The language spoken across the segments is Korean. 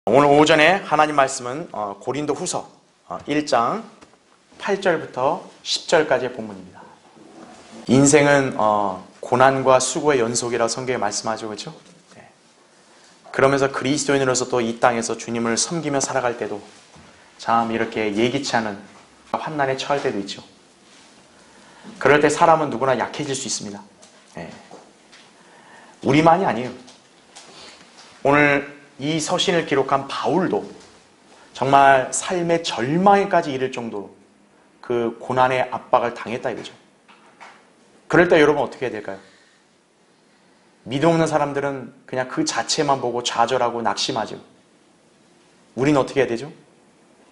오늘 오전에 하나님 말씀은 고린도 후서 1장 8절부터 10절까지의 본문입니다. 인생은 고난과 수고의 연속이라고 성경에 말씀하죠, 그렇죠? 네. 그러면서 그리스도인으로서 또 이 땅에서 주님을 섬기며 살아갈 때도 참 이렇게 예기치 않은 환난에 처할 때도 있죠. 그럴 때 사람은 누구나 약해질 수 있습니다. 네. 우리만이 아니에요. 오늘 이 서신을 기록한 바울도 정말 삶의 절망에까지 이를 정도로 그 고난의 압박을 당했다 이거죠. 그럴 때 여러분 어떻게 해야 될까요? 믿음 없는 사람들은 그냥 그 자체만 보고 좌절하고 낙심하죠. 우리는 어떻게 해야 되죠?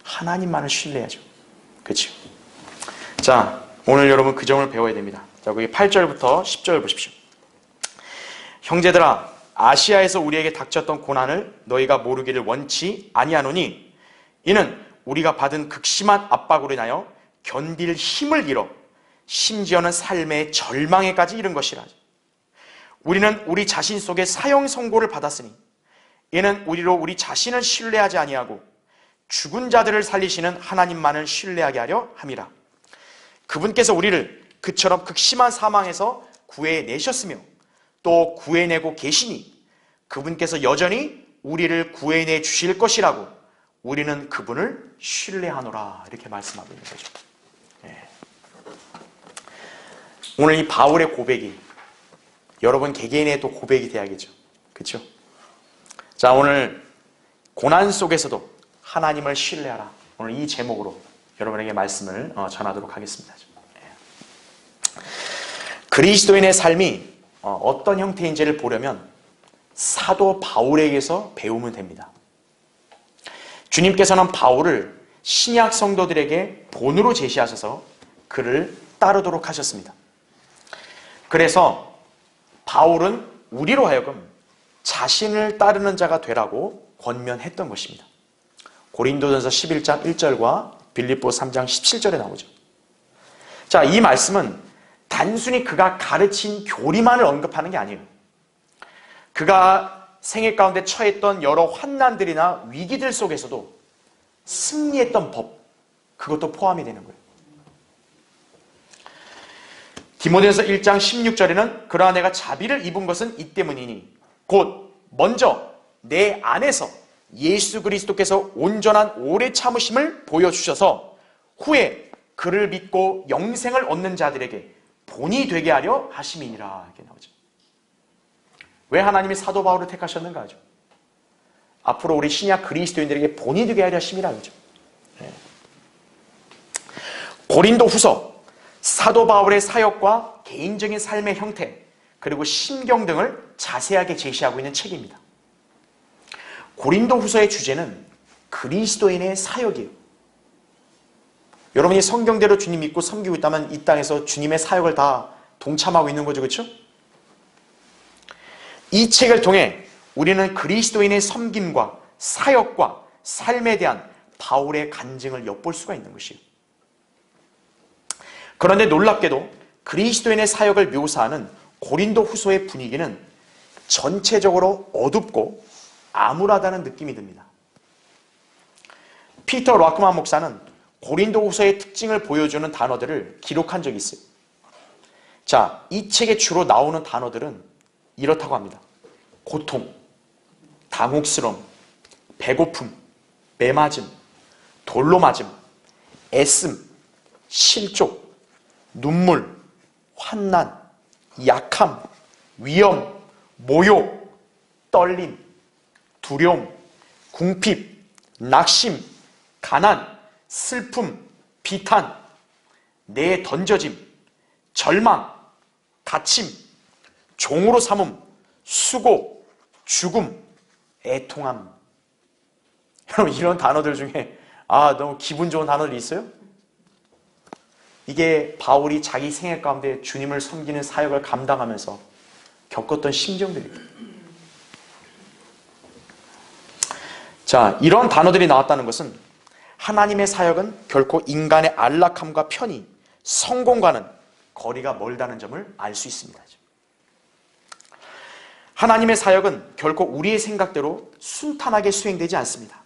하나님만을 신뢰하죠. 그렇죠? 자, 오늘 여러분 그 점을 배워야 됩니다. 자, 거기 8절부터 10절 보십시오. 형제들아, 아시아에서 우리에게 닥쳤던 고난을 너희가 모르기를 원치 아니하노니 이는 우리가 받은 극심한 압박으로 인하여 견딜 힘을 잃어 심지어는 삶의 절망에까지 이른 것이라. 우리는 우리 자신 속에 사형 선고를 받았으니 이는 우리로 우리 자신을 신뢰하지 아니하고 죽은 자들을 살리시는 하나님만을 신뢰하게 하려 함이라. 그분께서 우리를 그처럼 극심한 사망에서 구해내셨으며 또 구해내고 계시니 그분께서 여전히 우리를 구해내 주실 것이라고 우리는 그분을 신뢰하노라. 이렇게 말씀하고 있는 거죠. 네. 오늘 이 바울의 고백이 여러분 개개인의 또 고백이 돼야겠죠. 그렇죠? 자, 오늘 고난 속에서도 하나님을 신뢰하라. 오늘 이 제목으로 여러분에게 말씀을 전하도록 하겠습니다. 네. 그리스도인의 삶이 어떤 형태인지를 보려면 사도 바울에게서 배우면 됩니다. 주님께서는 바울을 신약 성도들에게 본으로 제시하셔서 그를 따르도록 하셨습니다. 그래서 바울은 우리로 하여금 자신을 따르는 자가 되라고 권면했던 것입니다. 고린도전서 11장 1절과 빌립보 3장 17절에 나오죠. 자, 이 말씀은 단순히 그가 가르친 교리만을 언급하는 게 아니에요. 그가 생애 가운데 처했던 여러 환난들이나 위기들 속에서도 승리했던 법, 그것도 포함이 되는 거예요. 디모데전서 1장 16절에는 그러나 내가 자비를 입은 것은 이 때문이니 곧 먼저 내 안에서 예수 그리스도께서 온전한 오래 참으심을 보여주셔서 후에 그를 믿고 영생을 얻는 자들에게 본이 되게 하려 하심이니라. 이렇게 나오죠. 왜 하나님이 사도 바울을 택하셨는가 하죠. 앞으로 우리 신약 그리스도인들에게 본이 되게 하려 하심이라 하죠. 네. 고린도 후서 사도 바울의 사역과 개인적인 삶의 형태 그리고 심경 등을 자세하게 제시하고 있는 책입니다. 고린도 후서의 주제는 그리스도인의 사역이에요. 여러분이 성경대로 주님 믿고 섬기고 있다면 이 땅에서 주님의 사역을 다 동참하고 있는 거죠. 그렇죠? 이 책을 통해 우리는 그리스도인의 섬김과 사역과 삶에 대한 바울의 간증을 엿볼 수가 있는 것이에요. 그런데 놀랍게도 그리스도인의 사역을 묘사하는 고린도 후서의 분위기는 전체적으로 어둡고 암울하다는 느낌이 듭니다. 피터 락크만 목사는 고린도 후서의 특징을 보여주는 단어들을 기록한 적이 있어요. 자, 이 책에 주로 나오는 단어들은 이렇다고 합니다. 고통, 당혹스러움, 배고픔, 매맞음, 돌로 맞음, 애씀, 실족, 눈물, 환난, 약함, 위험, 모욕, 떨림, 두려움, 궁핍, 낙심, 가난, 슬픔, 비탄, 내 던져짐, 절망, 갇힘, 종으로 삼음, 수고, 죽음, 애통함. 여러분 이런 단어들 중에 너무 기분 좋은 단어들이 있어요? 이게 바울이 자기 생애 가운데 주님을 섬기는 사역을 감당하면서 겪었던 심정들입니다. 자, 이런 단어들이 나왔다는 것은 하나님의 사역은 결코 인간의 안락함과 편의, 성공과는 거리가 멀다는 점을 알 수 있습니다. 하나님의 사역은 결코 우리의 생각대로 순탄하게 수행되지 않습니다.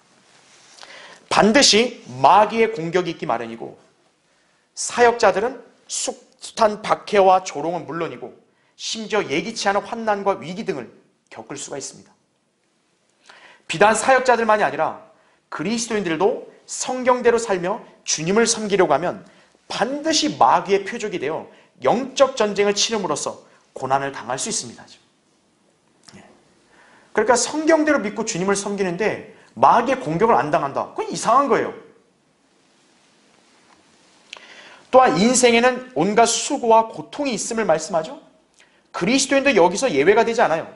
반드시 마귀의 공격이 있기 마련이고, 사역자들은 숱한 박해와 조롱은 물론이고 심지어 예기치 않은 환난과 위기 등을 겪을 수가 있습니다. 비단 사역자들만이 아니라 그리스도인들도 성경대로 살며 주님을 섬기려고 하면 반드시 마귀의 표적이 되어 영적 전쟁을 치름으로써 고난을 당할 수 있습니다. 그러니까 성경대로 믿고 주님을 섬기는데 마귀의 공격을 안 당한다. 그건 이상한 거예요. 또한 인생에는 온갖 수고와 고통이 있음을 말씀하죠. 그리스도인도 여기서 예외가 되지 않아요.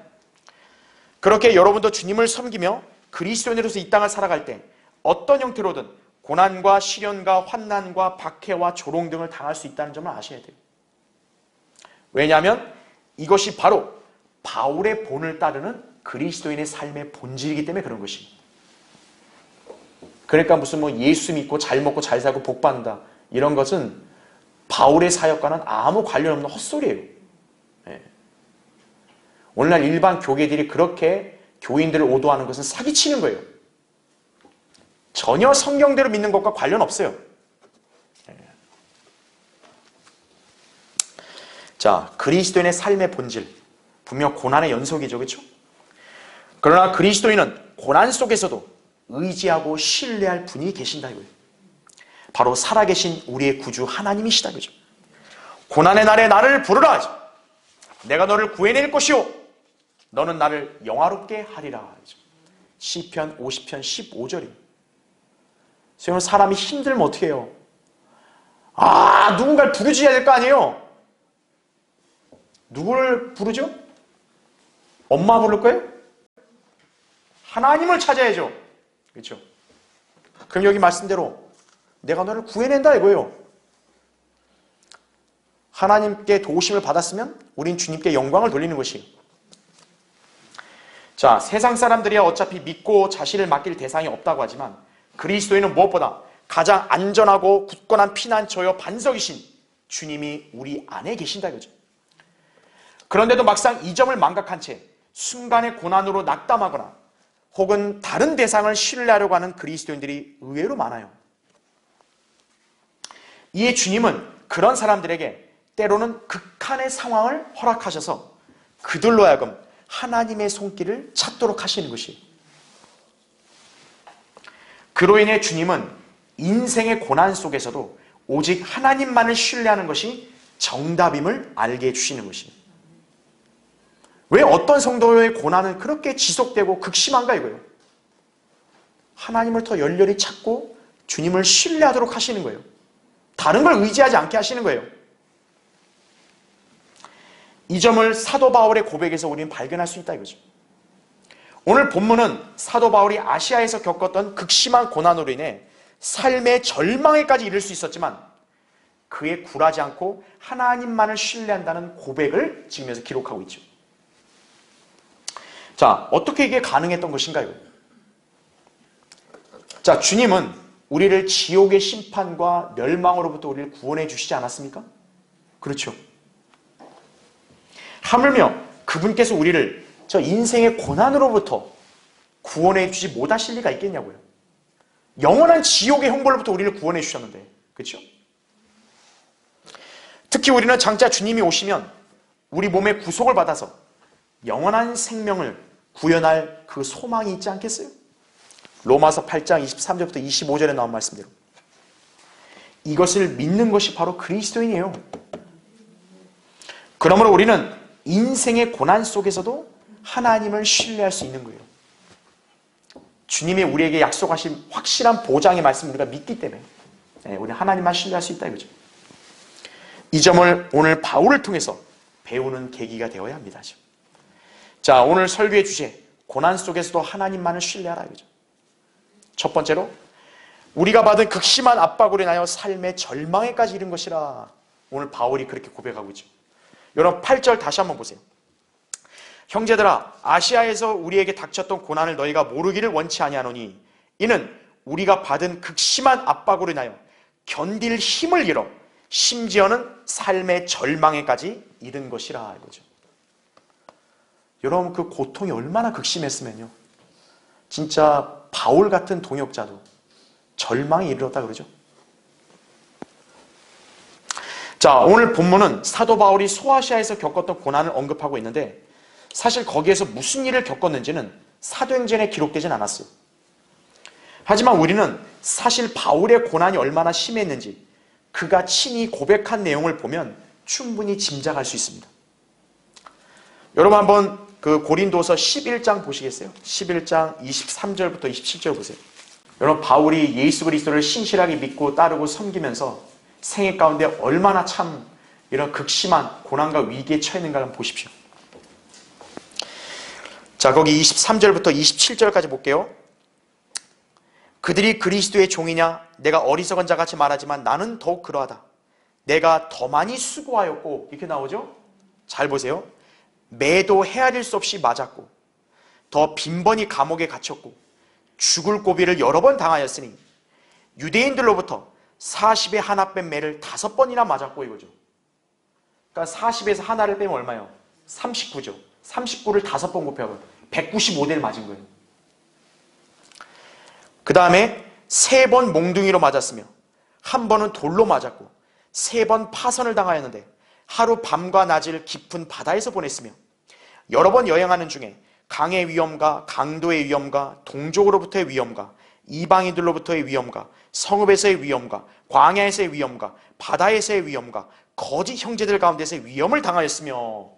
그렇게 여러분도 주님을 섬기며 그리스도인으로서 이 땅을 살아갈 때 어떤 형태로든 고난과 시련과 환난과 박해와 조롱 등을 당할 수 있다는 점을 아셔야 돼요. 왜냐하면 이것이 바로 바울의 본을 따르는 그리스도인의 삶의 본질이기 때문에 그런 것입니다. 그러니까 무슨 예수 믿고 잘 먹고 잘 살고 복 받는다, 이런 것은 바울의 사역과는 아무 관련 없는 헛소리예요. 오늘날 일반 교계들이 그렇게 교인들을 오도하는 것은 사기치는 거예요. 전혀 성경대로 믿는 것과 관련 없어요. 자, 그리스도인의 삶의 본질, 분명 고난의 연속이죠, 그렇죠? 그러나 그리스도인은 고난 속에서도 의지하고 신뢰할 분이 계신다 이거예요. 바로 살아계신 우리의 구주 하나님이시다, 그죠? 고난의 날에 나를 부르라, 내가 너를 구해낼 것이요 너는 나를 영화롭게 하리라. 시편 50편 15절입니다. 그래서 사람이 힘들면 어떻게 해요? 누군가를 부르줘야 될 거 아니에요? 누구를 부르죠? 엄마 부를 거예요? 하나님을 찾아야죠. 그렇죠? 그럼 여기 말씀대로 내가 너를 구해낸다 이거예요. 하나님께 도우심을 받았으면 우린 주님께 영광을 돌리는 것이에요. 자, 세상 사람들이야 어차피 믿고 자신을 맡길 대상이 없다고 하지만 그리스도인은 무엇보다 가장 안전하고 굳건한 피난처여 반석이신 주님이 우리 안에 계신다 이거죠. 그런데도 막상 이 점을 망각한 채 순간의 고난으로 낙담하거나 혹은 다른 대상을 신뢰하려고 하는 그리스도인들이 의외로 많아요. 이에 주님은 그런 사람들에게 때로는 극한의 상황을 허락하셔서 그들로 하여금 하나님의 손길을 찾도록 하시는 것이에요. 그로 인해 주님은 인생의 고난 속에서도 오직 하나님만을 신뢰하는 것이 정답임을 알게 해주시는 것입니다. 왜 어떤 성도의 고난은 그렇게 지속되고 극심한가 이거예요. 하나님을 더 열렬히 찾고 주님을 신뢰하도록 하시는 거예요. 다른 걸 의지하지 않게 하시는 거예요. 이 점을 사도 바울의 고백에서 우리는 발견할 수 있다 이거죠. 오늘 본문은 사도 바울이 아시아에서 겪었던 극심한 고난으로 인해 삶의 절망에까지 이를 수 있었지만 그에 굴하지 않고 하나님만을 신뢰한다는 고백을 지으면서 기록하고 있죠. 자, 어떻게 이게 가능했던 것인가요? 자, 주님은 우리를 지옥의 심판과 멸망으로부터 우리를 구원해 주시지 않았습니까? 그렇죠. 하물며 그분께서 우리를 저 인생의 고난으로부터 구원해 주지 못하실 리가 있겠냐고요. 영원한 지옥의 형벌로부터 우리를 구원해 주셨는데, 그렇죠? 특히 우리는 장차 주님이 오시면 우리 몸의 구속을 받아서 영원한 생명을 구현할 그 소망이 있지 않겠어요? 로마서 8장 23절부터 25절에 나온 말씀대로 이것을 믿는 것이 바로 그리스도인이에요. 그러므로 우리는 인생의 고난 속에서도 하나님을 신뢰할 수 있는 거예요. 주님이 우리에게 약속하신 확실한 보장의 말씀을 우리가 믿기 때문에 우리는 하나님만 신뢰할 수 있다 이거죠. 이 점을 오늘 바울을 통해서 배우는 계기가 되어야 합니다. 자, 오늘 설교의 주제, 고난 속에서도 하나님만을 신뢰하라 이거죠. 첫 번째로 우리가 받은 극심한 압박으로 인하여 삶의 절망에까지 이른 것이라. 오늘 바울이 그렇게 고백하고 있죠. 여러분 8절 다시 한번 보세요. 형제들아, 아시아에서 우리에게 닥쳤던 고난을 너희가 모르기를 원치 아니하노니 이는 우리가 받은 극심한 압박으로 인하여 견딜 힘을 잃어 심지어는 삶의 절망에까지 이른 것이라 이거죠. 여러분 그 고통이 얼마나 극심했으면요. 진짜 바울 같은 동역자도 절망에 이르렀다 그러죠. 자, 오늘 본문은 사도 바울이 소아시아에서 겪었던 고난을 언급하고 있는데 사실 거기에서 무슨 일을 겪었는지는 사도행전에 기록되진 않았어요. 하지만 우리는 사실 바울의 고난이 얼마나 심했는지 그가 친히 고백한 내용을 보면 충분히 짐작할 수 있습니다. 여러분 한번 그 고린도서 11장 보시겠어요? 11장 23절부터 27절 보세요. 여러분 바울이 예수 그리스도를 신실하게 믿고 따르고 섬기면서 생애 가운데 얼마나 참 이런 극심한 고난과 위기에 처했는가 한번 보십시오. 자, 거기 23절부터 27절까지 볼게요. 그들이 그리스도의 종이냐? 내가 어리석은 자같이 말하지만 나는 더욱 그러하다. 내가 더 많이 수고하였고, 이렇게 나오죠? 잘 보세요. 매도 헤아릴 수 없이 맞았고 더 빈번히 감옥에 갇혔고 죽을 고비를 여러 번 당하였으니 유대인들로부터 40에 하나 뺀 매를 5번이나 맞았고 이거죠. 그러니까 40에서 하나를 빼면 얼마예요? 39죠. 39를 5번 곱하면 195대를 맞은 거예요. 그 다음에 3번 몽둥이로 맞았으며 1번은 돌로 맞았고 3번 파선을 당하였는데 하루 밤과 낮을 깊은 바다에서 보냈으며 여러 번 여행하는 중에 강의 위험과 강도의 위험과 동족으로부터의 위험과 이방인들로부터의 위험과 성읍에서의 위험과 광야에서의 위험과 바다에서의 위험과 거짓 형제들 가운데서의 위험을 당하였으며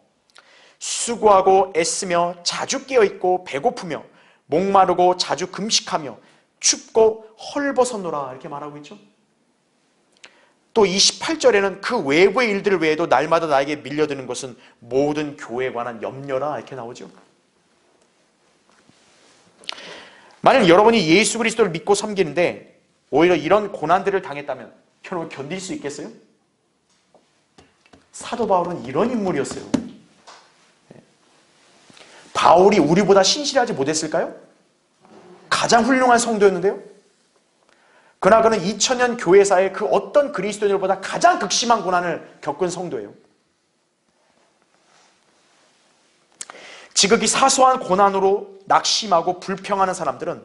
수고하고 애쓰며 자주 깨어있고 배고프며 목마르고 자주 금식하며 춥고 헐벗었노라 이렇게 말하고 있죠. 또 28절에는 그 외부의 일들 외에도 날마다 나에게 밀려드는 것은 모든 교회에 관한 염려라 이렇게 나오죠. 만약 여러분이 예수 그리스도를 믿고 섬기는데 오히려 이런 고난들을 당했다면 여러분 견딜 수 있겠어요? 사도 바울은 이런 인물이었어요. 바울이 우리보다 신실하지 못했을까요? 가장 훌륭한 성도였는데요. 그러나 그는 2000년 교회사의 그 어떤 그리스도인들보다 가장 극심한 고난을 겪은 성도예요. 지극히 사소한 고난으로 낙심하고 불평하는 사람들은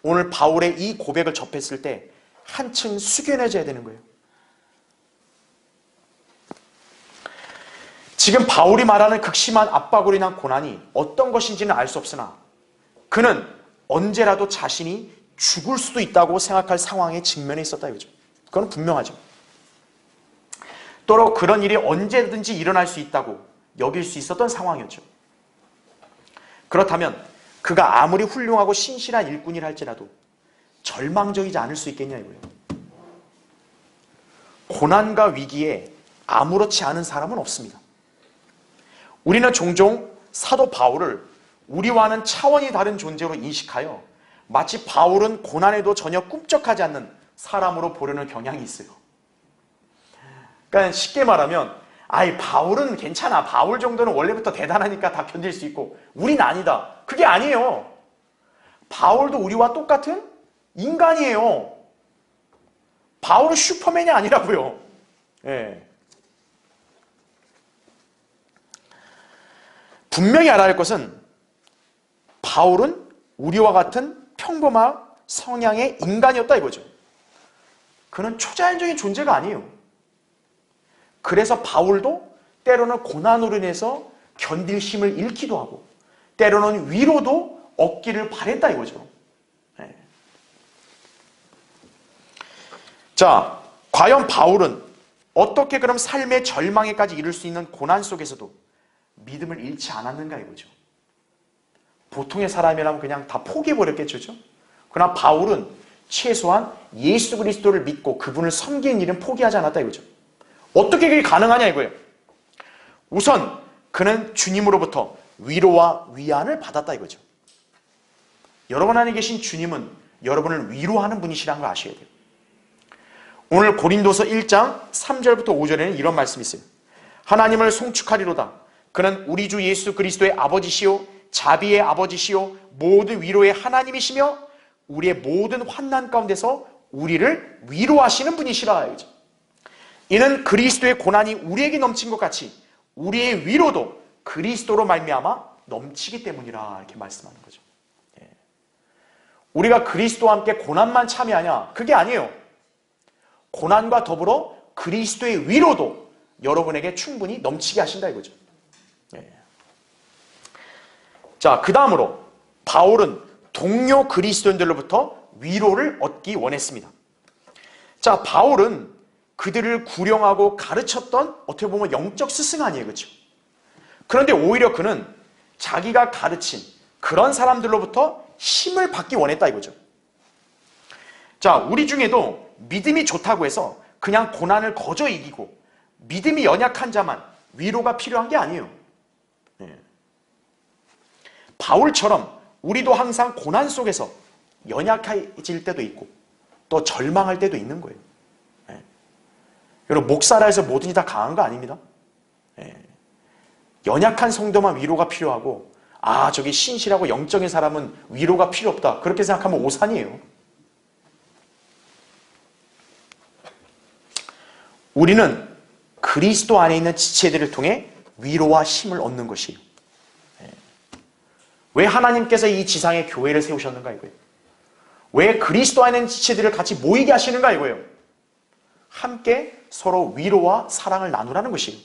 오늘 바울의 이 고백을 접했을 때 한층 숙연해져야 되는 거예요. 지금 바울이 말하는 극심한 압박으로 인한 고난이 어떤 것인지는 알 수 없으나 그는 언제라도 자신이 죽을 수도 있다고 생각할 상황에 직면해 있었다 이거죠. 그건 분명하죠. 또로 그런 일이 언제든지 일어날 수 있다고 여길 수 있었던 상황이었죠. 그렇다면 그가 아무리 훌륭하고 신실한 일꾼이라 할지라도 절망적이지 않을 수 있겠냐 이거예요. 고난과 위기에 아무렇지 않은 사람은 없습니다. 우리는 종종 사도 바울을 우리와는 차원이 다른 존재로 인식하여 마치 바울은 고난에도 전혀 꿈쩍하지 않는 사람으로 보려는 경향이 있어요. 그러니까 쉽게 말하면 바울은 괜찮아. 바울 정도는 원래부터 대단하니까 다 견딜 수 있고 우린 아니다. 그게 아니에요. 바울도 우리와 똑같은 인간이에요. 바울은 슈퍼맨이 아니라고요. 예. 분명히 알아야 할 것은 바울은 우리와 같은 평범한 성향의 인간이었다 이거죠. 그는 초자연적인 존재가 아니에요. 그래서 바울도 때로는 고난으로 인해서 견딜 힘을 잃기도 하고 때로는 위로도 얻기를 바랬다 이거죠. 네. 자, 과연 바울은 어떻게 그럼 삶의 절망에까지 이를 수 있는 고난 속에서도 믿음을 잃지 않았는가 이거죠. 보통의 사람이라면 그냥 다 포기해버렸겠죠. 그러나 바울은 최소한 예수 그리스도를 믿고 그분을 섬기는 일은 포기하지 않았다 이거죠. 어떻게 그게 가능하냐 이거예요. 우선 그는 주님으로부터 위로와 위안을 받았다 이거죠. 여러분 안에 계신 주님은 여러분을 위로하는 분이시라는 걸 아셔야 돼요. 오늘 고린도서 1장 3절부터 5절에는 이런 말씀이 있어요. 하나님을 송축하리로다. 그는 우리 주 예수 그리스도의 아버지시요 자비의 아버지시요 모든 위로의 하나님이시며 우리의 모든 환난 가운데서 우리를 위로하시는 분이시라. 이는 그리스도의 고난이 우리에게 넘친 것 같이 우리의 위로도 그리스도로 말미암아 넘치기 때문이라 이렇게 말씀하는 거죠. 우리가 그리스도와 함께 고난만 참여하냐? 그게 아니에요. 고난과 더불어 그리스도의 위로도 여러분에게 충분히 넘치게 하신다 이거죠. 자, 그 다음으로 바울은 동료 그리스도인들로부터 위로를 얻기 원했습니다. 자, 바울은 그들을 구령하고 가르쳤던 어떻게 보면 영적 스승 아니에요, 그렇죠? 그런데 오히려 그는 자기가 가르친 그런 사람들로부터 힘을 받기 원했다 이거죠. 자, 우리 중에도 믿음이 좋다고 해서 그냥 고난을 거저 이기고 믿음이 연약한 자만 위로가 필요한 게 아니에요. 바울처럼 우리도 항상 고난 속에서 연약해질 때도 있고 또 절망할 때도 있는 거예요. 여러분, 목사라 해서 뭐든지 다 강한 거 아닙니다. 연약한 성도만 위로가 필요하고, 아, 저기 신실하고 영적인 사람은 위로가 필요 없다, 그렇게 생각하면 오산이에요. 우리는 그리스도 안에 있는 지체들을 통해 위로와 힘을 얻는 것이에요. 왜 하나님께서 이 지상에 교회를 세우셨는가 이거예요. 왜 그리스도 안에 있는 지체들을 같이 모이게 하시는가 이거예요. 함께 서로 위로와 사랑을 나누라는 것이에요.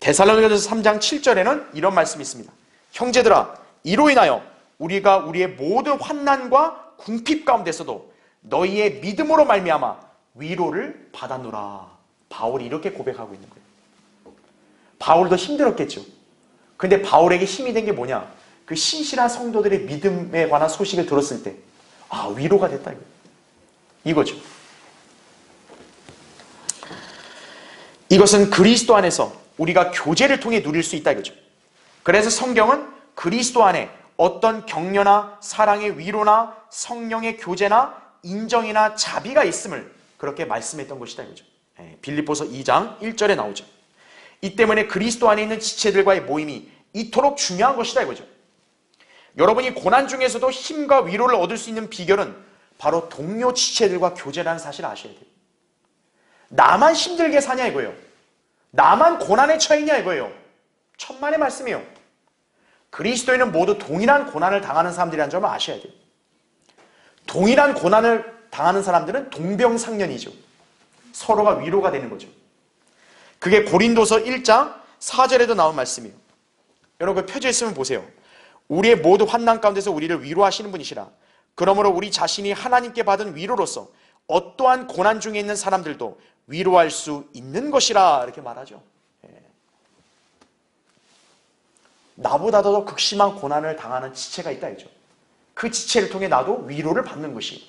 데살로니가전서 3장 7절에는 이런 말씀이 있습니다. 형제들아, 이로 인하여 우리가 우리의 모든 환난과 궁핍 가운데서도 너희의 믿음으로 말미암아 위로를 받았노라. 바울이 이렇게 고백하고 있는 거예요. 바울도 힘들었겠죠. 근데 바울에게 힘이 된 게 뭐냐? 그 신실한 성도들의 믿음에 관한 소식을 들었을 때, 아, 위로가 됐다 이거죠. 이것은 그리스도 안에서 우리가 교제를 통해 누릴 수 있다 이거죠. 그래서 성경은 그리스도 안에 어떤 격려나 사랑의 위로나 성령의 교제나 인정이나 자비가 있음을 그렇게 말씀했던 것이다 이거죠. 빌립보서 2장 1절에 나오죠. 이 때문에 그리스도 안에 있는 지체들과의 모임이 이토록 중요한 것이다 이거죠. 여러분이 고난 중에서도 힘과 위로를 얻을 수 있는 비결은 바로 동료 지체들과 교제라는 사실을 아셔야 돼요. 나만 힘들게 사냐 이거예요. 나만 고난에 처했냐 이거예요. 천만의 말씀이에요. 그리스도인은 모두 동일한 고난을 당하는 사람들이라는 점을 아셔야 돼요. 동일한 고난을 당하는 사람들은 동병상련이죠. 서로가 위로가 되는 거죠. 그게 고린도서 1장 4절에도 나온 말씀이에요. 여러분, 그 펴져 있으면 보세요. 우리의 모두 환난 가운데서 우리를 위로하시는 분이시라. 그러므로 우리 자신이 하나님께 받은 위로로서 어떠한 고난 중에 있는 사람들도 위로할 수 있는 것이라 이렇게 말하죠. 나보다 더 극심한 고난을 당하는 지체가 있다 이죠. 그 지체를 통해 나도 위로를 받는 것이.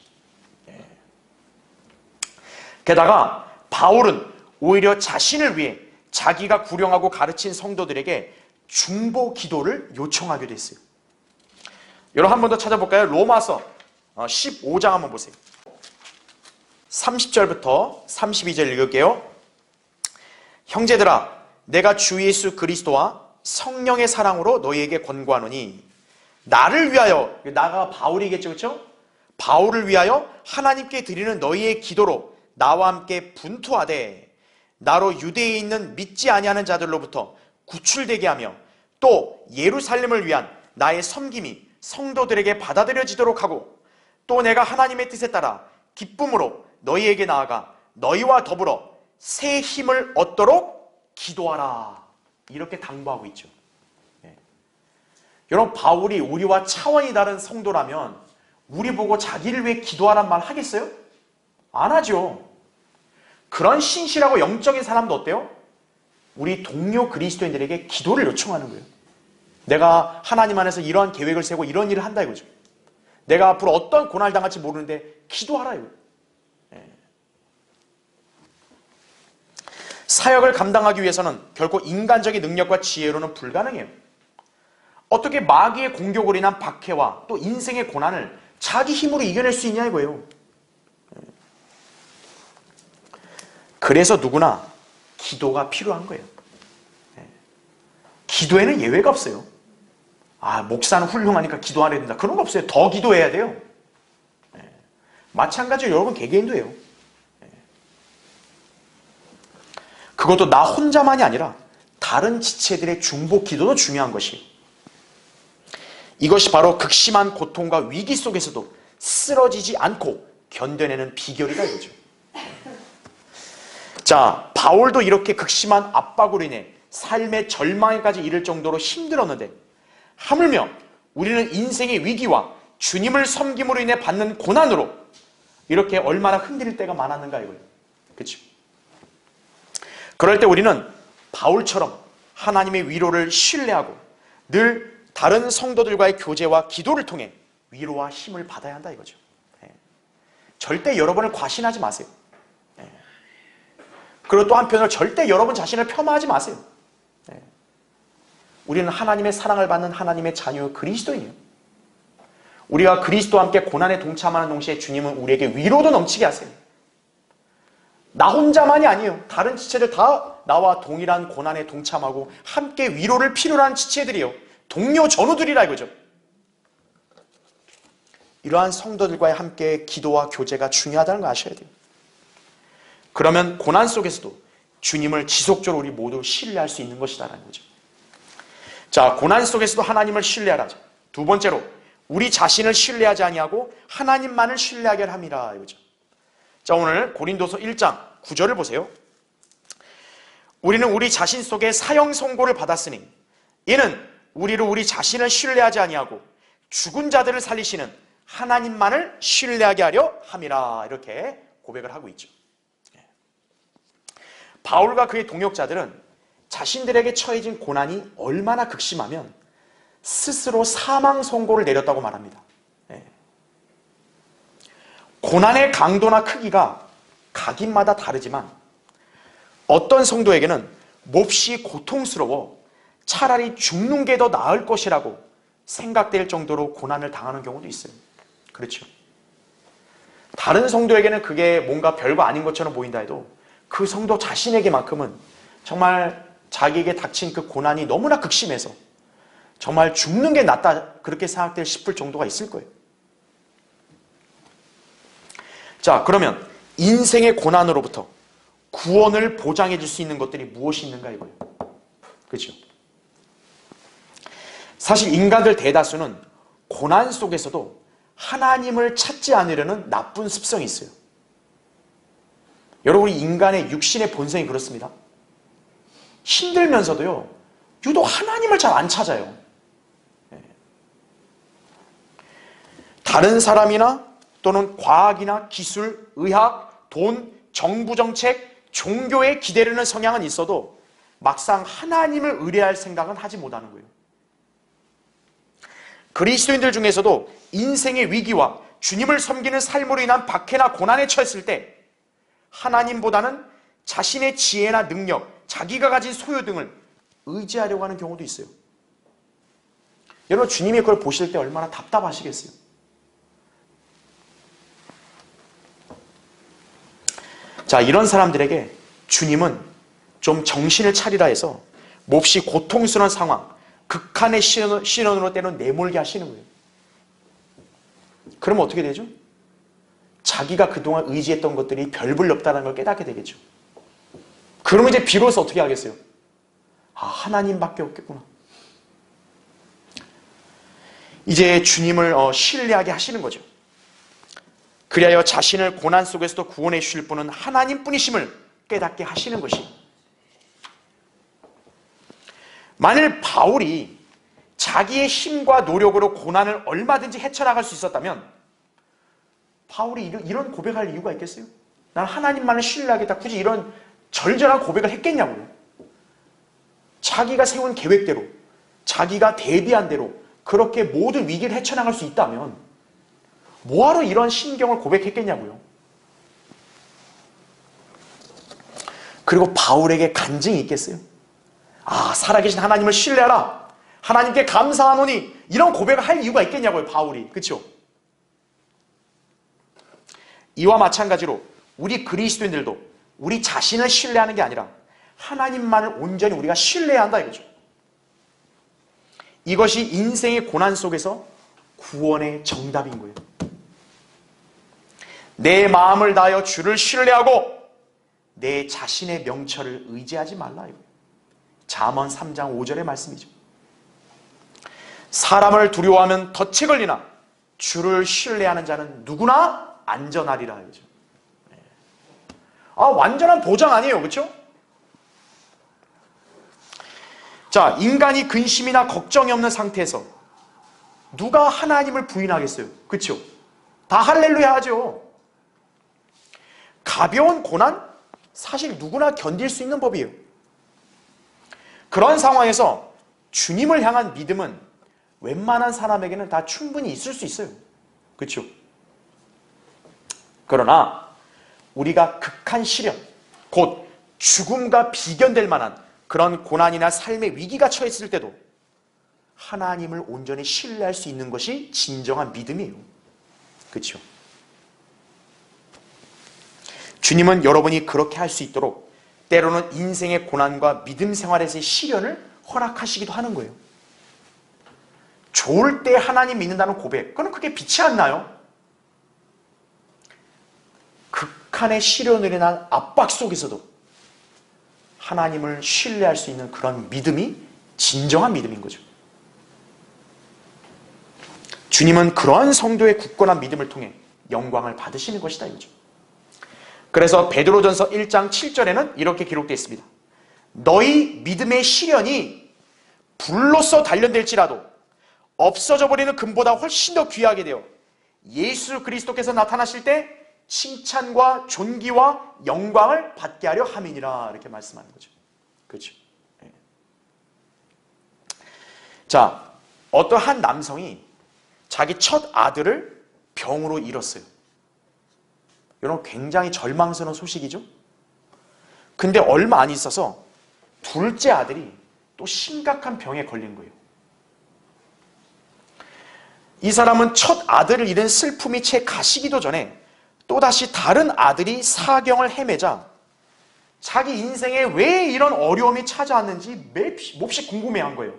게다가 바울은 오히려 자신을 위해 자기가 구령하고 가르친 성도들에게 중보 기도를 요청하기도 했어요. 여러분, 한 번 더 찾아볼까요? 로마서 15장 한번 보세요. 30절부터 32절 읽을게요. 형제들아, 내가 주 예수 그리스도와 성령의 사랑으로 너희에게 권고하노니, 나를 위하여, 나가 바울이겠죠, 그렇죠? 바울을 위하여 하나님께 드리는 너희의 기도로 나와 함께 분투하되 나로 유대에 있는 믿지 아니하는 자들로부터 구출되게 하며 또 예루살렘을 위한 나의 섬김이 성도들에게 받아들여지도록 하고 또 내가 하나님의 뜻에 따라 기쁨으로 너희에게 나아가 너희와 더불어 새 힘을 얻도록 기도하라. 이렇게 당부하고 있죠. 여러분, 바울이 우리와 차원이 다른 성도라면 우리 보고 자기를 위해 기도하란 말 하겠어요? 안 하죠. 그런 신실하고 영적인 사람도 어때요? 우리 동료 그리스도인들에게 기도를 요청하는 거예요. 내가 하나님 안에서 이러한 계획을 세우고 이런 일을 한다 이거죠. 내가 앞으로 어떤 고난을 당할지 모르는데 기도하라 이거예요. 사역을 감당하기 위해서는 결코 인간적인 능력과 지혜로는 불가능해요. 어떻게 마귀의 공격으로 인한 박해와 또 인생의 고난을 자기 힘으로 이겨낼 수 있냐 이거예요. 그래서 누구나 기도가 필요한 거예요. 기도에는 예외가 없어요. 아, 목사는 훌륭하니까 기도 안 해야 된다, 그런 거 없어요. 더 기도해야 돼요. 마찬가지로 여러분 개개인도 해요. 그것도 나 혼자만이 아니라 다른 지체들의 중보 기도도 중요한 것이에요. 이것이 바로 극심한 고통과 위기 속에서도 쓰러지지 않고 견뎌내는 비결이다 이거죠. 자, 바울도 이렇게 극심한 압박으로 인해 삶의 절망에까지 이를 정도로 힘들었는데 하물며 우리는 인생의 위기와 주님을 섬김으로 인해 받는 고난으로 이렇게 얼마나 흔들릴 때가 많았는가 이거예요. 그렇죠? 그럴 때 우리는 바울처럼 하나님의 위로를 신뢰하고 늘 다른 성도들과의 교제와 기도를 통해 위로와 힘을 받아야 한다 이거죠. 절대 여러분을 과신하지 마세요. 그리고 또 한편으로 절대 여러분 자신을 폄하하지 마세요. 우리는 하나님의 사랑을 받는 하나님의 자녀 그리스도인이에요. 우리가 그리스도와 함께 고난에 동참하는 동시에 주님은 우리에게 위로도 넘치게 하세요. 나 혼자만이 아니에요. 다른 지체들 다 나와 동일한 고난에 동참하고 함께 위로를 필요로 하는 지체들이에요. 동료 전우들이라 이거죠. 이러한 성도들과의 함께 기도와 교제가 중요하다는 거 아셔야 돼요. 그러면 고난 속에서도 주님을 지속적으로 우리 모두 신뢰할 수 있는 것이다라는 거죠. 자, 고난 속에서도 하나님을 신뢰하라. 두 번째로 우리 자신을 신뢰하지 아니하고 하나님만을 신뢰하게 함이라 이거죠. 자, 오늘 고린도서 1장 9절을 보세요. 우리는 우리 자신 속에 사형 선고를 받았으니 이는 우리로 우리 자신을 신뢰하지 아니하고 죽은 자들을 살리시는 하나님만을 신뢰하게 하려 함이라 이렇게 고백을 하고 있죠. 바울과 그의 동역자들은 자신들에게 처해진 고난이 얼마나 극심하면 스스로 사망 선고를 내렸다고 말합니다. 고난의 강도나 크기가 각인마다 다르지만 어떤 성도에게는 몹시 고통스러워 차라리 죽는 게 더 나을 것이라고 생각될 정도로 고난을 당하는 경우도 있어요. 그렇죠. 다른 성도에게는 그게 뭔가 별거 아닌 것처럼 보인다 해도 그 성도 자신에게만큼은 정말 자기에게 닥친 그 고난이 너무나 극심해서 정말 죽는 게 낫다 그렇게 생각될 싶을 정도가 있을 거예요. 자, 그러면 인생의 고난으로부터 구원을 보장해 줄 수 있는 것들이 무엇이 있는가 이거예요. 그렇죠? 사실 인간들 대다수는 고난 속에서도 하나님을 찾지 않으려는 나쁜 습성이 있어요. 여러분, 우리 인간의 육신의 본성이 그렇습니다. 힘들면서도요, 유독 하나님을 잘 안 찾아요. 다른 사람이나 또는 과학이나 기술, 의학, 돈, 정부 정책, 종교에 기대려는 성향은 있어도 막상 하나님을 의뢰할 생각은 하지 못하는 거예요. 그리스도인들 중에서도 인생의 위기와 주님을 섬기는 삶으로 인한 박해나 고난에 처했을 때 하나님보다는 자신의 지혜나 능력, 자기가 가진 소유 등을 의지하려고 하는 경우도 있어요. 여러분, 주님이 그걸 보실 때 얼마나 답답하시겠어요? 자, 이런 사람들에게 주님은 좀 정신을 차리라 해서 몹시 고통스러운 상황, 극한의 시련으로 때론 내몰게 하시는 거예요. 그러면 어떻게 되죠? 자기가 그동안 의지했던 것들이 별볼이 없다는 걸 깨닫게 되겠죠. 그러면 이제 비로소 어떻게 하겠어요? 아, 하나님밖에 없겠구나. 이제 주님을 신뢰하게 하시는 거죠. 그리하여 자신을 고난 속에서도 구원해 주실 분은 하나님뿐이심을 깨닫게 하시는 것이. 만일 바울이 자기의 힘과 노력으로 고난을 얼마든지 헤쳐나갈 수 있었다면 바울이 이런 고백할 이유가 있겠어요? 난 하나님만을 신뢰하겠다. 굳이 이런 절절한 고백을 했겠냐고요. 자기가 세운 계획대로, 자기가 대비한 대로 그렇게 모든 위기를 헤쳐나갈 수 있다면 뭐하러 이런 심경을 고백했겠냐고요. 그리고 바울에게 간증이 있겠어요? 아, 살아계신 하나님을 신뢰하라. 하나님께 감사하노니 이런 고백을 할 이유가 있겠냐고요, 바울이. 그렇죠? 이와 마찬가지로 우리 그리스도인들도 우리 자신을 신뢰하는 게 아니라 하나님만을 온전히 우리가 신뢰해야 한다 이거죠. 이것이 인생의 고난 속에서 구원의 정답인 거예요. 내 마음을 다하여 주를 신뢰하고 내 자신의 명철을 의지하지 말라 이거예요. 잠언 3장 5절의 말씀이죠. 사람을 두려워하면 덫에 걸리나 주를 신뢰하는 자는 누구나 안전하리라. 그죠? 완전한 보장 아니에요. 그렇죠? 자, 인간이 근심이나 걱정이 없는 상태에서 누가 하나님을 부인하겠어요? 그렇죠? 다 할렐루야 하죠. 가벼운 고난? 사실 누구나 견딜 수 있는 법이에요. 그런 상황에서 주님을 향한 믿음은 웬만한 사람에게는 다 충분히 있을 수 있어요. 그렇죠? 그러나 우리가 극한 시련, 곧 죽음과 비견될 만한 그런 고난이나 삶의 위기가 처했을 때도 하나님을 온전히 신뢰할 수 있는 것이 진정한 믿음이에요. 그렇죠? 주님은 여러분이 그렇게 할 수 있도록 때로는 인생의 고난과 믿음 생활에서의 시련을 허락하시기도 하는 거예요. 좋을 때 하나님 믿는다는 고백, 그건 그게 빛이 안 나요. 극한의 시련으로 인한 압박 속에서도 하나님을 신뢰할 수 있는 그런 믿음이 진정한 믿음인 거죠. 주님은 그러한 성도의 굳건한 믿음을 통해 영광을 받으시는 것이다 이거죠. 그래서 베드로전서 1장 7절에는 이렇게 기록되어 있습니다. 너희 믿음의 시련이 불로써 단련될지라도 없어져 버리는 금보다 훨씬 더 귀하게 되어 예수 그리스도께서 나타나실 때 칭찬과 존귀와 영광을 받게 하려 함이니라. 이렇게 말씀하는 거죠. 그렇죠? 네. 자, 어떤 한 남성이 자기 첫 아들을 병으로 잃었어요. 여러분, 굉장히 절망스러운 소식이죠? 근데 얼마 안 있어서 둘째 아들이 또 심각한 병에 걸린 거예요. 이 사람은 첫 아들을 잃은 슬픔이 채 가시기도 전에 또다시 다른 아들이 사경을 헤매자 자기 인생에 왜 이런 어려움이 찾아왔는지 몹시 궁금해한 거예요.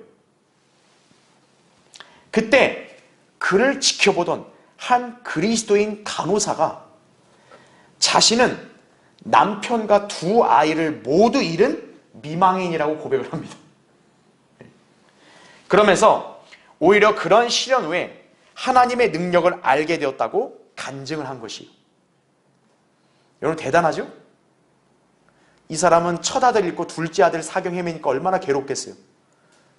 그때 그를 지켜보던 한 그리스도인 간호사가 자신은 남편과 두 아이를 모두 잃은 미망인이라고 고백을 합니다. 그러면서 오히려 그런 시련 후에 하나님의 능력을 알게 되었다고 간증을 한 것이에요. 여러분, 대단하죠? 이 사람은 첫 아들 잃고 둘째 아들 사경 헤매니까 얼마나 괴롭겠어요.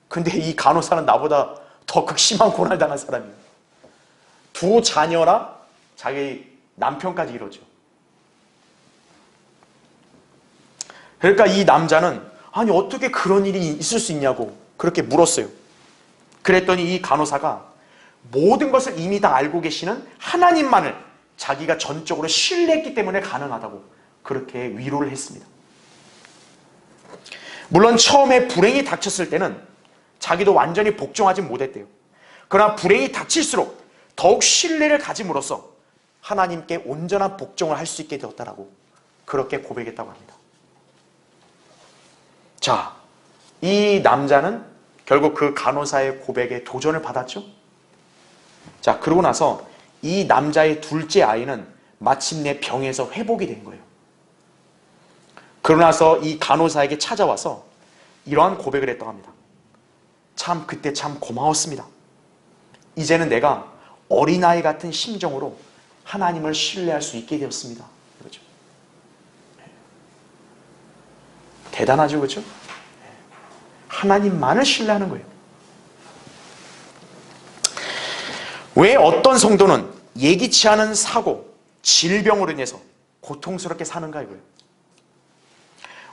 근데 이 간호사는 나보다 더 극심한 고난을 당한 사람이에요. 두 자녀랑 자기 남편까지 잃었죠. 그러니까 이 남자는 아니 어떻게 그런 일이 있을 수 있냐고 그렇게 물었어요. 그랬더니 이 간호사가 모든 것을 이미 다 알고 계시는 하나님만을 자기가 전적으로 신뢰했기 때문에 가능하다고 그렇게 위로를 했습니다. 물론 처음에 불행이 닥쳤을 때는 자기도 완전히 복종하지 못했대요. 그러나 불행이 닥칠수록 더욱 신뢰를 가짐으로써 하나님께 온전한 복종을 할 수 있게 되었다라고 그렇게 고백했다고 합니다. 자, 이 남자는 결국 그 간호사의 고백에 도전을 받았죠. 자, 그러고 나서 이 남자의 둘째 아이는 마침내 병에서 회복이 된 거예요. 그러고 나서 이 간호사에게 찾아와서 이러한 고백을 했다고 합니다. 참 그때 참 고마웠습니다. 이제는 내가 어린아이 같은 심정으로 하나님을 신뢰할 수 있게 되었습니다. 그렇죠? 대단하죠, 그렇죠? 하나님만을 신뢰하는 거예요. 왜 어떤 성도는 예기치 않은 사고, 질병으로 인해서 고통스럽게 사는가 이거예요.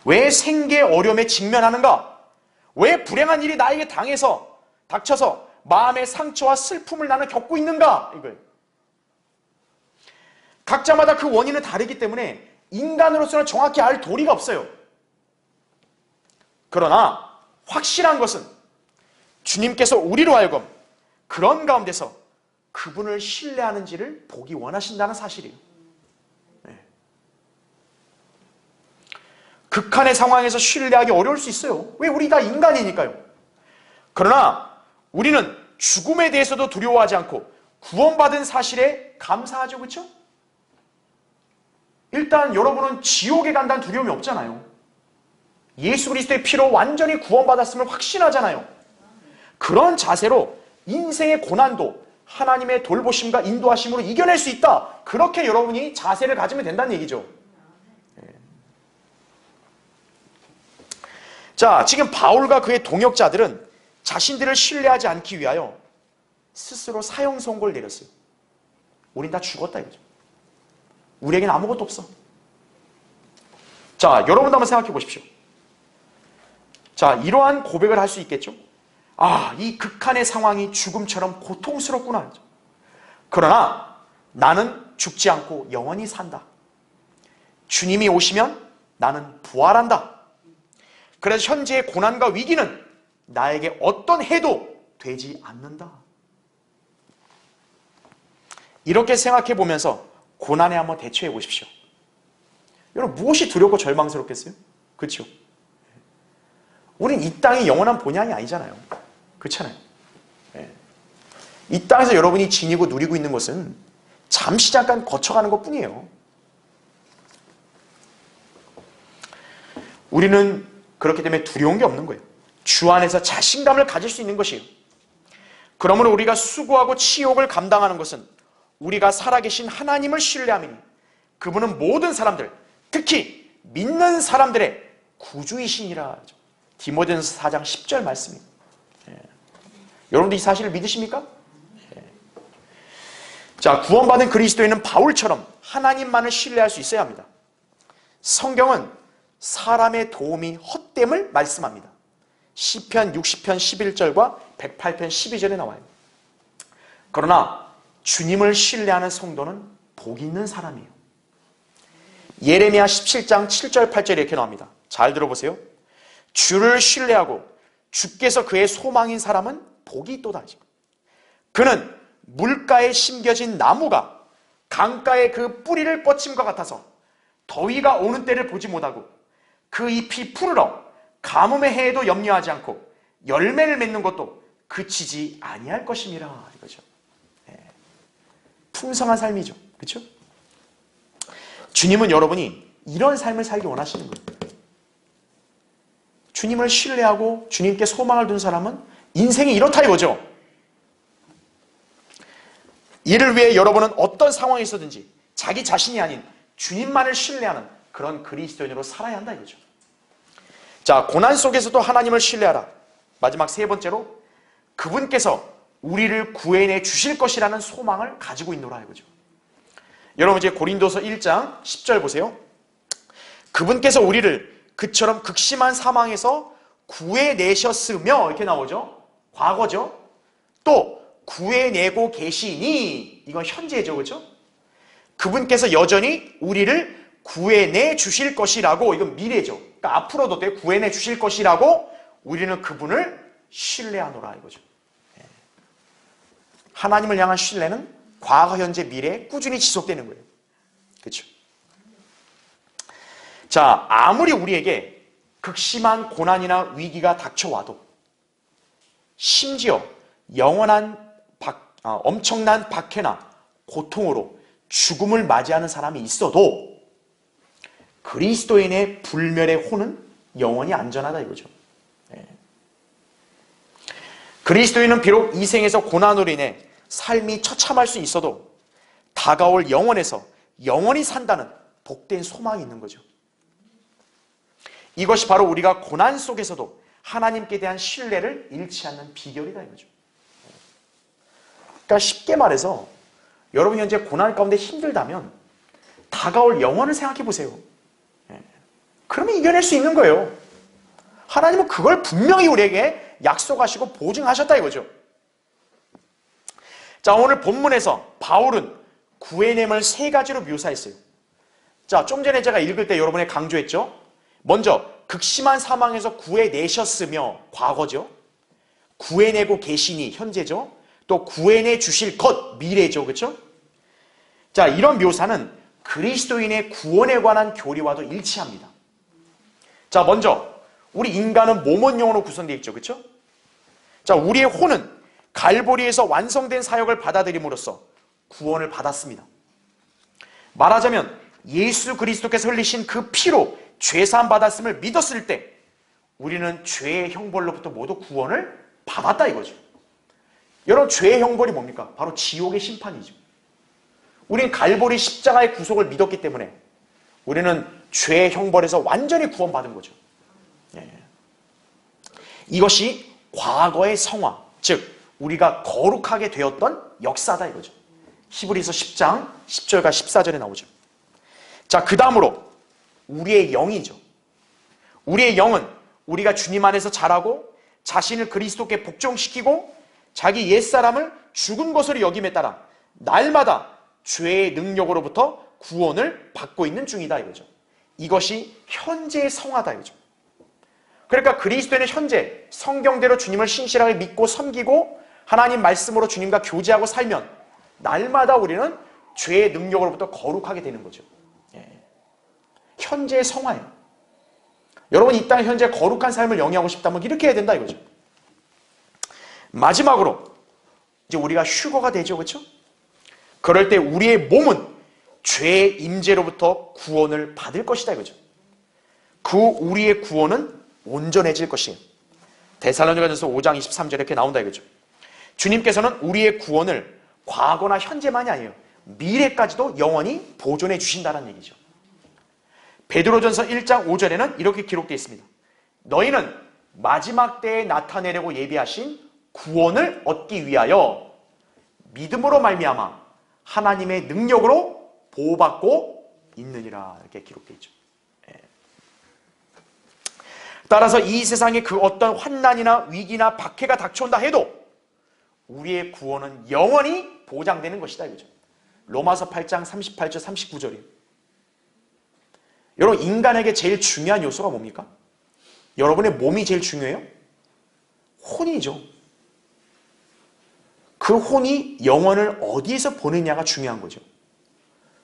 왜 생계의 어려움에 직면하는가? 왜 불행한 일이 나에게 닥쳐서 마음의 상처와 슬픔을 나는 겪고 있는가? 이거예요. 각자마다 그 원인은 다르기 때문에 인간으로서는 정확히 알 도리가 없어요. 그러나 확실한 것은 주님께서 우리로 하여금 그런 가운데서 그분을 신뢰하는지를 보기 원하신다는 사실이에요. 네. 극한의 상황에서 신뢰하기 어려울 수 있어요. 왜? 우리 다 인간이니까요. 그러나 우리는 죽음에 대해서도 두려워하지 않고 구원받은 사실에 감사하죠. 그렇죠? 일단 여러분은 지옥에 간다는 두려움이 없잖아요. 예수 그리스도의 피로 완전히 구원받았음을 확신하잖아요. 그런 자세로 인생의 고난도 하나님의 돌보심과 인도하심으로 이겨낼 수 있다. 그렇게 여러분이 자세를 가지면 된다는 얘기죠. 자, 지금 바울과 그의 동역자들은 자신들을 신뢰하지 않기 위하여 스스로 사형 선고를 내렸어요. 우린 다 죽었다 이거죠. 우리에겐 아무것도 없어. 자, 여러분도 한번 생각해 보십시오. 자, 이러한 고백을 할 수 있겠죠? 아, 이 극한의 상황이 죽음처럼 고통스럽구나. 그러나 나는 죽지 않고 영원히 산다. 주님이 오시면 나는 부활한다. 그래서 현재의 고난과 위기는 나에게 어떤 해도 되지 않는다. 이렇게 생각해 보면서 고난에 한번 대처해 보십시오. 여러분, 무엇이 두렵고 절망스럽겠어요? 그렇죠? 우린 이 땅이 영원한 본향이 아니잖아요. 그렇잖아요. 이 땅에서 여러분이 지니고 누리고 있는 것은 잠시 잠깐 거쳐가는 것뿐이에요. 우리는 그렇기 때문에 두려운 게 없는 거예요. 주 안에서 자신감을 가질 수 있는 것이에요. 그러므로 우리가 수고하고 치욕을 감당하는 것은 우리가 살아계신 하나님을 신뢰함이니 그분은 모든 사람들, 특히 믿는 사람들의 구주이시니라. 디모데전서 4장 10절 말씀입니다. 여러분도 이 사실을 믿으십니까? 자, 구원받은 그리스도인은 바울처럼 하나님만을 신뢰할 수 있어야 합니다. 성경은 사람의 도움이 헛됨을 말씀합니다. 시편 60편 11절과 108편 12절에 나와요. 그러나 주님을 신뢰하는 성도는 복이 있는 사람이에요. 예레미야 17장 7절 8절에 이렇게 나옵니다. 잘 들어보세요. 주를 신뢰하고 주께서 그의 소망인 사람은 복이 있도다. 그는 물가에 심겨진 나무가 강가의 그 뿌리를 뻗침과 같아서 더위가 오는 때를 보지 못하고 그 잎이 푸르러 가뭄의 해에도 염려하지 않고 열매를 맺는 것도 그치지 아니할 것임이라. 이거죠. 풍성한 삶이죠. 그렇죠? 주님은 여러분이 이런 삶을 살기 원하시는 거예요. 주님을 신뢰하고 주님께 소망을 둔 사람은 인생이 이렇다 이거죠. 이를 위해 여러분은 어떤 상황에 있어든지 자기 자신이 아닌 주님만을 신뢰하는 그런 그리스도인으로 살아야 한다 이거죠. 자, 고난 속에서도 하나님을 신뢰하라. 마지막 세 번째로 그분께서 우리를 구해내 주실 것이라는 소망을 가지고 있노라 이거죠. 여러분 이제 고린도서 1장 10절 보세요. 그분께서 우리를 그처럼 극심한 사망에서 구해내셨으며 이렇게 나오죠. 과거죠. 또 구해내고 계시니 이건 현재죠. 그렇죠? 그분께서 여전히 우리를 구해내 주실 것이라고 이건 미래죠. 그러니까 앞으로도 구해내 주실 것이라고 우리는 그분을 신뢰하노라 이거죠. 하나님을 향한 신뢰는 과거, 현재, 미래에 꾸준히 지속되는 거예요. 그렇죠? 자, 아무리 우리에게 극심한 고난이나 위기가 닥쳐와도 심지어 영원한 엄청난 박해나 고통으로 죽음을 맞이하는 사람이 있어도 그리스도인의 불멸의 혼은 영원히 안전하다 이거죠. 그리스도인은 비록 이 생에서 고난으로 인해 삶이 처참할 수 있어도 다가올 영원에서 영원히 산다는 복된 소망이 있는 거죠. 이것이 바로 우리가 고난 속에서도 하나님께 대한 신뢰를 잃지 않는 비결이다 이거죠. 그러니까 쉽게 말해서 여러분 현재 고난 가운데 힘들다면 다가올 영원을 생각해 보세요. 그러면 이겨낼 수 있는 거예요. 하나님은 그걸 분명히 우리에게 약속하시고 보증하셨다 이거죠. 자, 오늘 본문에서 바울은 구해냄을 세 가지로 묘사했어요. 자, 좀 전에 제가 읽을 때 여러분에 강조했죠. 먼저 극심한 사망에서 구해내셨으며 과거죠. 구해내고 계시니 현재죠. 또 구해내 주실 것 미래죠. 그렇죠? 자, 이런 묘사는 그리스도인의 구원에 관한 교리와도 일치합니다. 자, 먼저 우리 인간은 모몬용으로 구성되어 있죠. 그렇죠? 자, 우리의 혼은 갈보리에서 완성된 사역을 받아들임으로써 구원을 받았습니다. 말하자면 예수 그리스도께서 흘리신 그 피로 죄사함 받았음을 믿었을 때 우리는 죄의 형벌로부터 모두 구원을 받았다 이거죠. 여러분, 죄의 형벌이 뭡니까? 바로 지옥의 심판이죠. 우린 갈보리 십자가의 구속을 믿었기 때문에 우리는 죄의 형벌에서 완전히 구원받은 거죠. 예. 이것이 과거의 성화, 즉 우리가 거룩하게 되었던 역사다 이거죠. 히브리서 10장 10절과 14절에 나오죠. 자, 그 다음으로 우리의 영이죠. 우리의 영은 우리가 주님 안에서 자라고 자신을 그리스도께 복종시키고 자기 옛사람을 죽은 것으로 여김에 따라 날마다 죄의 능력으로부터 구원을 받고 있는 중이다 이거죠. 이것이 현재의 성화다 이거죠. 그러니까 그리스도인은 현재 성경대로 주님을 신실하게 믿고 섬기고 하나님 말씀으로 주님과 교제하고 살면 날마다 우리는 죄의 능력으로부터 거룩하게 되는 거죠. 예. 현재의 성화예요. 여러분, 이 땅에 현재 거룩한 삶을 영위하고 싶다면 이렇게 해야 된다 이거죠. 마지막으로 이제 우리가 휴거가 되죠, 그렇죠? 그럴 때 우리의 몸은 죄의 임재로부터 구원을 받을 것이다 이거죠. 그 우리의 구원은 온전해질 것이에요. 데살로니가전서 5장 23절에 이렇게 나온다 이거죠. 주님께서는 우리의 구원을 과거나 현재만이 아니에요. 미래까지도 영원히 보존해 주신다는 얘기죠. 베드로전서 1장 5절에는 이렇게 기록되어 있습니다. 너희는 마지막 때에 나타내려고 예비하신 구원을 얻기 위하여 믿음으로 말미암아 하나님의 능력으로 보호받고 있느니라, 이렇게 기록되어 있죠. 따라서 이 세상에 그 어떤 환난이나 위기나 박해가 닥쳐온다 해도 우리의 구원은 영원히 보장되는 것이다 이거죠. 로마서 8장 38절 39절이에요. 여러분, 인간에게 제일 중요한 요소가 뭡니까? 여러분의 몸이 제일 중요해요? 혼이죠. 그 혼이 영혼을 어디에서 보내냐가 중요한 거죠.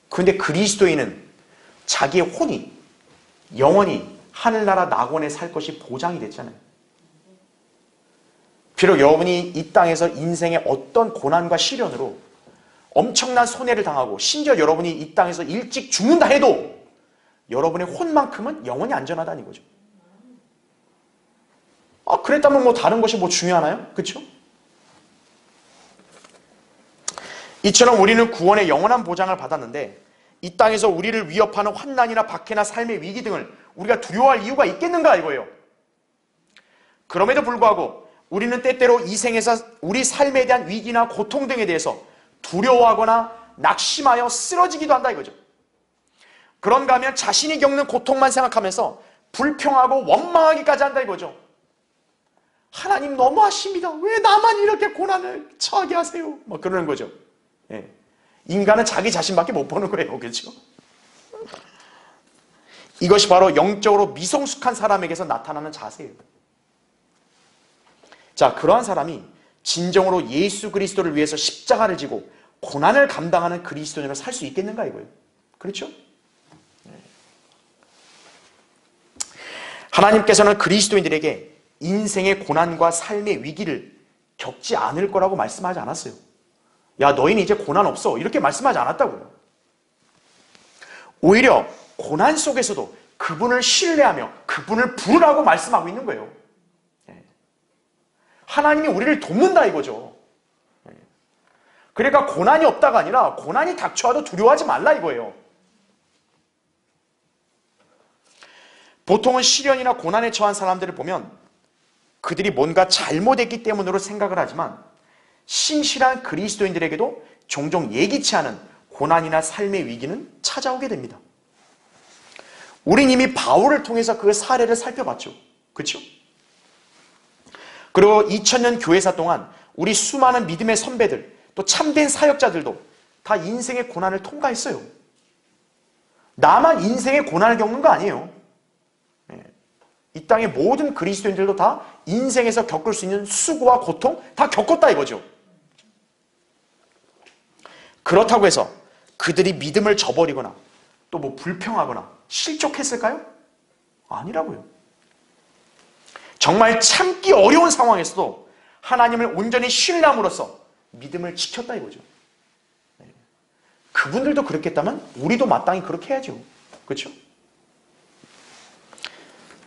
그런데 그리스도인은 자기의 혼이 영원히 하늘나라 낙원에 살 것이 보장이 됐잖아요. 비록 여러분이 이 땅에서 인생의 어떤 고난과 시련으로 엄청난 손해를 당하고 심지어 여러분이 이 땅에서 일찍 죽는다 해도 여러분의 혼만큼은 영원히 안전하다는 거죠. 그랬다면 뭐 다른 것이 뭐 중요하나요? 그렇죠? 이처럼 우리는 구원의 영원한 보장을 받았는데 이 땅에서 우리를 위협하는 환난이나 박해나 삶의 위기 등을 우리가 두려워할 이유가 있겠는가 이거예요. 그럼에도 불구하고 우리는 때때로 이 생에서 우리 삶에 대한 위기나 고통 등에 대해서 두려워하거나 낙심하여 쓰러지기도 한다 이거죠. 그런가 하면 자신이 겪는 고통만 생각하면서 불평하고 원망하기까지 한다 이거죠. 하나님 너무하십니다. 왜 나만 이렇게 고난을 처하게 하세요? 뭐 그러는 거죠. 예. 인간은 자기 자신밖에 못 보는 거예요. 그렇죠? 이것이 바로 영적으로 미성숙한 사람에게서 나타나는 자세예요. 자, 그러한 사람이 진정으로 예수 그리스도를 위해서 십자가를 지고 고난을 감당하는 그리스도인으로 살 수 있겠는가 이거예요. 그렇죠? 하나님께서는 그리스도인들에게 인생의 고난과 삶의 위기를 겪지 않을 거라고 말씀하지 않았어요. 야, 너희는 이제 고난 없어, 이렇게 말씀하지 않았다고요. 오히려 고난 속에서도 그분을 신뢰하며 그분을 부르라고 말씀하고 있는 거예요. 하나님이 우리를 돕는다 이거죠. 그러니까 고난이 없다가 아니라 고난이 닥쳐와도 두려워하지 말라 이거예요. 보통은 시련이나 고난에 처한 사람들을 보면 그들이 뭔가 잘못했기 때문으로 생각을 하지만 신실한 그리스도인들에게도 종종 예기치 않은 고난이나 삶의 위기는 찾아오게 됩니다. 우린 이미 바울을 통해서 그 사례를 살펴봤죠. 그렇죠? 그리고 2000년 교회사 동안 우리 수많은 믿음의 선배들, 또 참된 사역자들도 다 인생의 고난을 통과했어요. 나만 인생의 고난을 겪는 거 아니에요. 이 땅의 모든 그리스도인들도 다 인생에서 겪을 수 있는 수고와 고통 다 겪었다 이거죠. 그렇다고 해서 그들이 믿음을 저버리거나 또 뭐 불평하거나 실족했을까요? 아니라고요. 정말 참기 어려운 상황에서도 하나님을 온전히 신뢰함으로써 믿음을 지켰다 이거죠. 그분들도 그렇겠다면 우리도 마땅히 그렇게 해야죠. 그렇죠?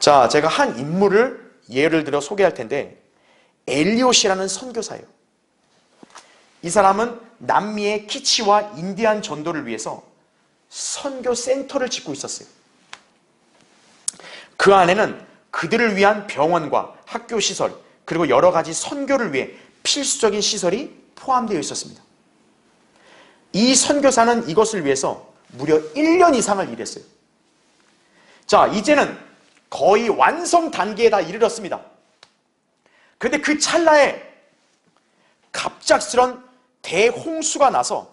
자, 제가 한 인물을 예를 들어 소개할 텐데 엘리엇이라는 선교사예요. 이 사람은 남미의 키치와 인디안 전도를 위해서 선교 센터를 짓고 있었어요. 그 안에는 그들을 위한 병원과 학교 시설, 그리고 여러 가지 선교를 위해 필수적인 시설이 포함되어 있었습니다. 이 선교사는 이것을 위해서 무려 1년 이상을 일했어요. 자, 이제는 거의 완성 단계에 다 이르렀습니다. 그런데 그 찰나에 갑작스런 대홍수가 나서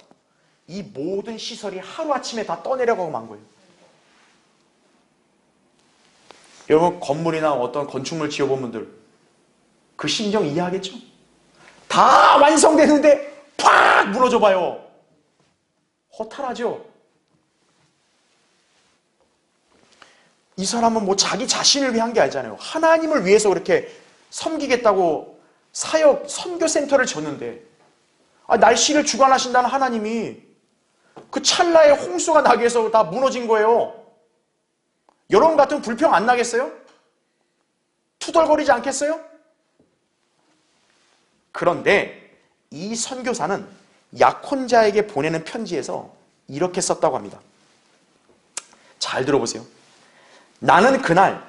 이 모든 시설이 하루아침에 다 떠내려가고 만 거예요. 여러분, 건물이나 어떤 건축물 지어본 분들 그 심정 이해하겠죠? 다 완성되는데 팍 무너져 봐요. 허탈하죠? 이 사람은 뭐 자기 자신을 위한 게 아니잖아요. 하나님을 위해서 그렇게 섬기겠다고 사역, 선교센터를 졌는데 날씨를 주관하신다는 하나님이 그 찰나에 홍수가 나게 해서 다 무너진 거예요. 여러분 같으면 불평 안 나겠어요? 투덜거리지 않겠어요? 그런데 이 선교사는 약혼자에게 보내는 편지에서 이렇게 썼다고 합니다. 잘 들어보세요. 나는 그날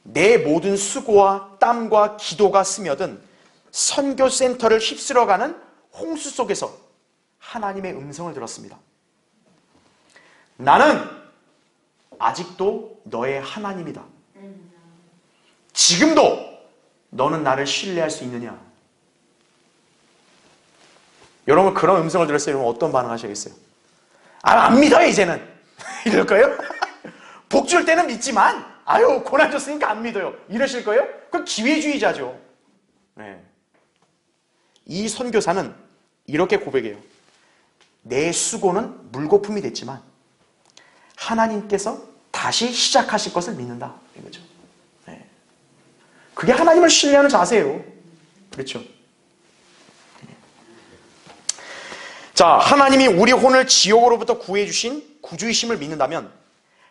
내 모든 수고와 땀과 기도가 스며든 선교센터를 휩쓸어가는 홍수 속에서 하나님의 음성을 들었습니다. 나는 아직도 너의 하나님이다. 지금도 너는 나를 신뢰할 수 있느냐? 여러분, 그런 음성을 들었어요. 여러분 어떤 반응 하시겠어요? 안 믿어요 이제는. 이럴 거예요? 복 줄 때는 믿지만 아유 고난 줬으니까 안 믿어요. 이러실 거예요? 그건 기회주의자죠. 네. 이 선교사는 이렇게 고백해요. 내 수고는 물거품이 됐지만 하나님께서 다시 시작하실 것을 믿는다. 이거죠. 네. 그게 하나님을 신뢰하는 자세예요. 그렇죠? 자, 하나님이 우리 혼을 지옥으로부터 구해주신 구주이심을 믿는다면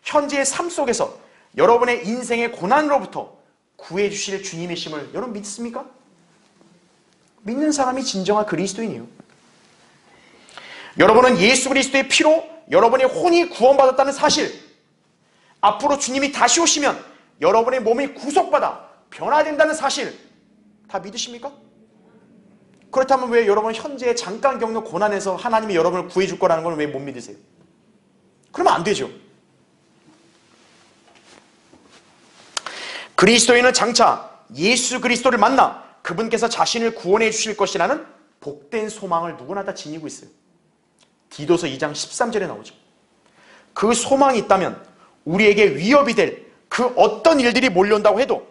현재의 삶 속에서 여러분의 인생의 고난으로부터 구해주실 주님이심을 여러분 믿습니까? 믿는 사람이 진정한 그리스도인이에요. 여러분은 예수 그리스도의 피로 여러분의 혼이 구원받았다는 사실, 앞으로 주님이 다시 오시면 여러분의 몸이 구속받아 변화된다는 사실 다 믿으십니까? 그렇다면 왜 여러분 현재 잠깐 겪는 고난에서 하나님이 여러분을 구해줄 거라는 걸 왜 못 믿으세요? 그러면 안 되죠. 그리스도인은 장차 예수 그리스도를 만나 그분께서 자신을 구원해 주실 것이라는 복된 소망을 누구나 다 지니고 있어요. 디도서 2장 13절에 나오죠. 그 소망이 있다면 우리에게 위협이 될 그 어떤 일들이 몰려온다고 해도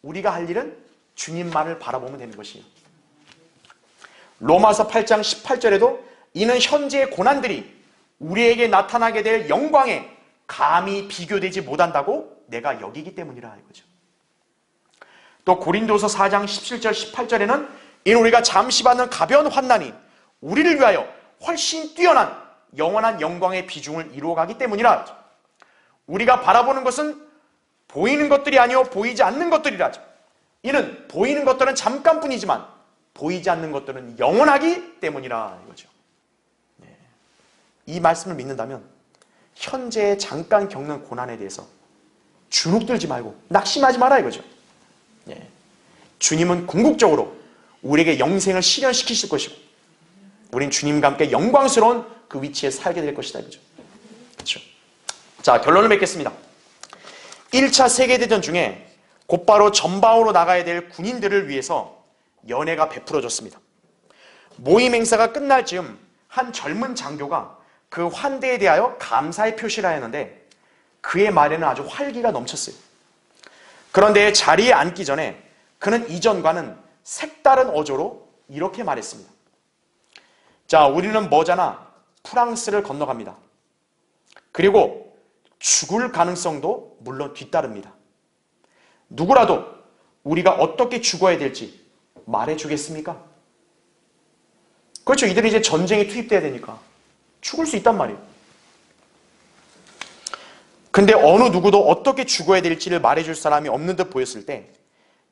우리가 할 일은 주님만을 바라보면 되는 것이에요. 로마서 8장 18절에도 이는 현재의 고난들이 우리에게 나타나게 될 영광에 감히 비교되지 못한다고 내가 여기기 때문이라 이거죠. 또 고린도서 4장 17절 18절에는 이는 우리가 잠시 받는 가벼운 환난이 우리를 위하여 훨씬 뛰어난 영원한 영광의 비중을 이루어가기 때문이라. 우리가 바라보는 것은 보이는 것들이 아니요 보이지 않는 것들이라. 이는 보이는 것들은 잠깐뿐이지만 보이지 않는 것들은 영원하기 때문이라 이거죠. 네. 이 말씀을 믿는다면 현재 잠깐 겪는 고난에 대해서 주눅들지 말고 낙심하지 마라 이거죠. 네. 주님은 궁극적으로 우리에게 영생을 실현시키실 것이고 우린 주님과 함께 영광스러운 그 위치에 살게 될 것이다 이거죠. 그렇죠. 자, 결론을 맺겠습니다. 1차 세계대전 중에 곧바로 전방으로 나가야 될 군인들을 위해서 연회가 베풀어졌습니다. 모임 행사가 끝날 즈음 한 젊은 장교가 그 환대에 대하여 감사의 표시를 하였는데 그의 말에는 아주 활기가 넘쳤어요. 그런데 자리에 앉기 전에 그는 이전과는 색다른 어조로 이렇게 말했습니다. 자, 우리는 머지않아 프랑스를 건너갑니다. 그리고 죽을 가능성도 물론 뒤따릅니다. 누구라도 우리가 어떻게 죽어야 될지 말해주겠습니까? 그렇죠. 이들이 이제 전쟁에 투입돼야 되니까 죽을 수 있단 말이에요. 근데 어느 누구도 어떻게 죽어야 될지를 말해줄 사람이 없는 듯 보였을 때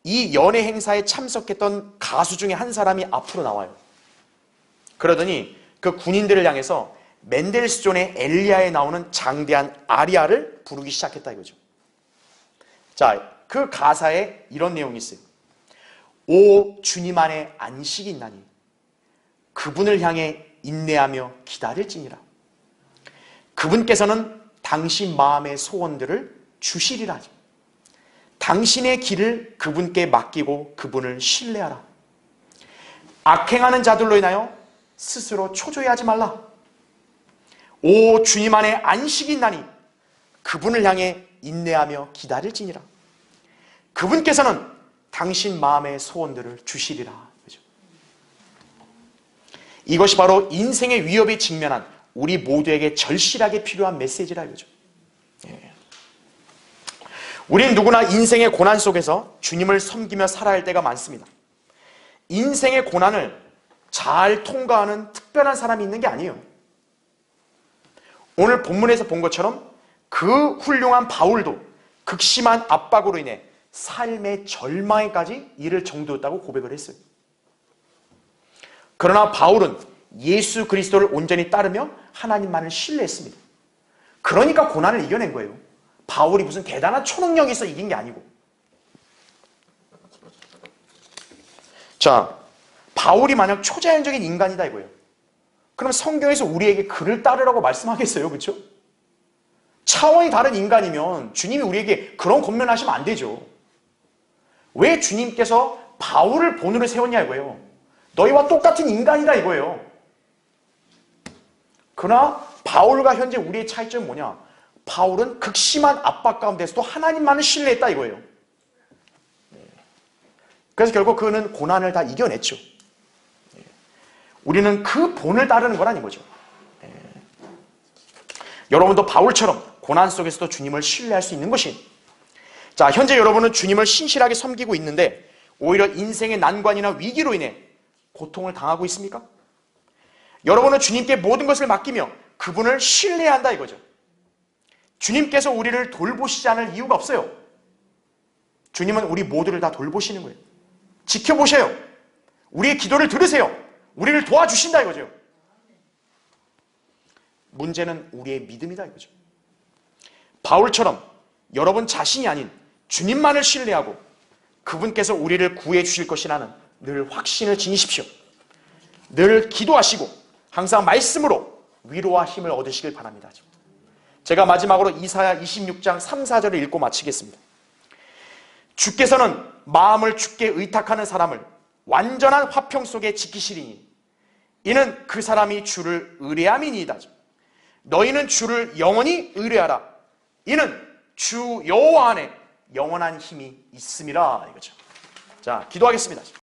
이 연애 행사에 참석했던 가수 중에 한 사람이 앞으로 나와요. 그러더니 그 군인들을 향해서 멘델스존의 엘리야에 나오는 장대한 아리아를 부르기 시작했다 이거죠. 자, 그 가사에 이런 내용이 있어요. 오 주님 안에 안식이 있나니 그분을 향해 인내하며 기다릴지니라. 그분께서는 당신 마음의 소원들을 주시리라. 당신의 길을 그분께 맡기고 그분을 신뢰하라. 악행하는 자들로 인하여 스스로 초조해하지 말라. 오 주님 안에 안식이 있나니 그분을 향해 인내하며 기다릴지니라. 그분께서는 당신 마음의 소원들을 주시리라. 그죠? 이것이 바로 인생의 위협에 직면한 우리 모두에게 절실하게 필요한 메시지라 이거죠. 예. 우리는 누구나 인생의 고난 속에서 주님을 섬기며 살아야 할 때가 많습니다. 인생의 고난을 잘 통과하는 특별한 사람이 있는 게 아니에요. 오늘 본문에서 본 것처럼 그 훌륭한 바울도 극심한 압박으로 인해 삶의 절망에까지 이를 정도였다고 고백을 했어요. 그러나 바울은 예수 그리스도를 온전히 따르며 하나님만을 신뢰했습니다. 그러니까 고난을 이겨낸 거예요. 바울이 무슨 대단한 초능력이 있어 이긴 게 아니고. 자, 바울이 만약 초자연적인 인간이다 이거예요. 그럼 성경에서 우리에게 그를 따르라고 말씀하겠어요? 그렇죠? 차원이 다른 인간이면 주님이 우리에게 그런 권면하시면 안 되죠. 왜 주님께서 바울을 본으로 세웠냐 이거예요. 너희와 똑같은 인간이다 이거예요. 그러나 바울과 현재 우리의 차이점은 뭐냐? 바울은 극심한 압박 가운데서도 하나님만을 신뢰했다 이거예요. 그래서 결국 그는 고난을 다 이겨냈죠. 우리는 그 본을 따르는 거란 이거죠. 여러분도 바울처럼 고난 속에서도 주님을 신뢰할 수 있는 것이. 자, 현재 여러분은 주님을 신실하게 섬기고 있는데 오히려 인생의 난관이나 위기로 인해 고통을 당하고 있습니까? 여러분은 주님께 모든 것을 맡기며 그분을 신뢰해야 한다 이거죠. 주님께서 우리를 돌보시지 않을 이유가 없어요. 주님은 우리 모두를 다 돌보시는 거예요. 지켜보셔요. 우리의 기도를 들으세요. 우리를 도와주신다 이거죠. 문제는 우리의 믿음이다 이거죠. 바울처럼 여러분 자신이 아닌 주님만을 신뢰하고 그분께서 우리를 구해 주실 것이라는 늘 확신을 지니십시오. 늘 기도하시고 항상 말씀으로 위로와 힘을 얻으시길 바랍니다. 제가 마지막으로 이사야 26장 3, 4절을 읽고 마치겠습니다. 주께서는 마음을 주께 의탁하는 사람을 완전한 화평 속에 지키시리니 이는 그 사람이 주를 의뢰함이니이다. 너희는 주를 영원히 의뢰하라. 이는 주 여호와 안에 영원한 힘이 있음이라 이거죠. 자, 기도하겠습니다.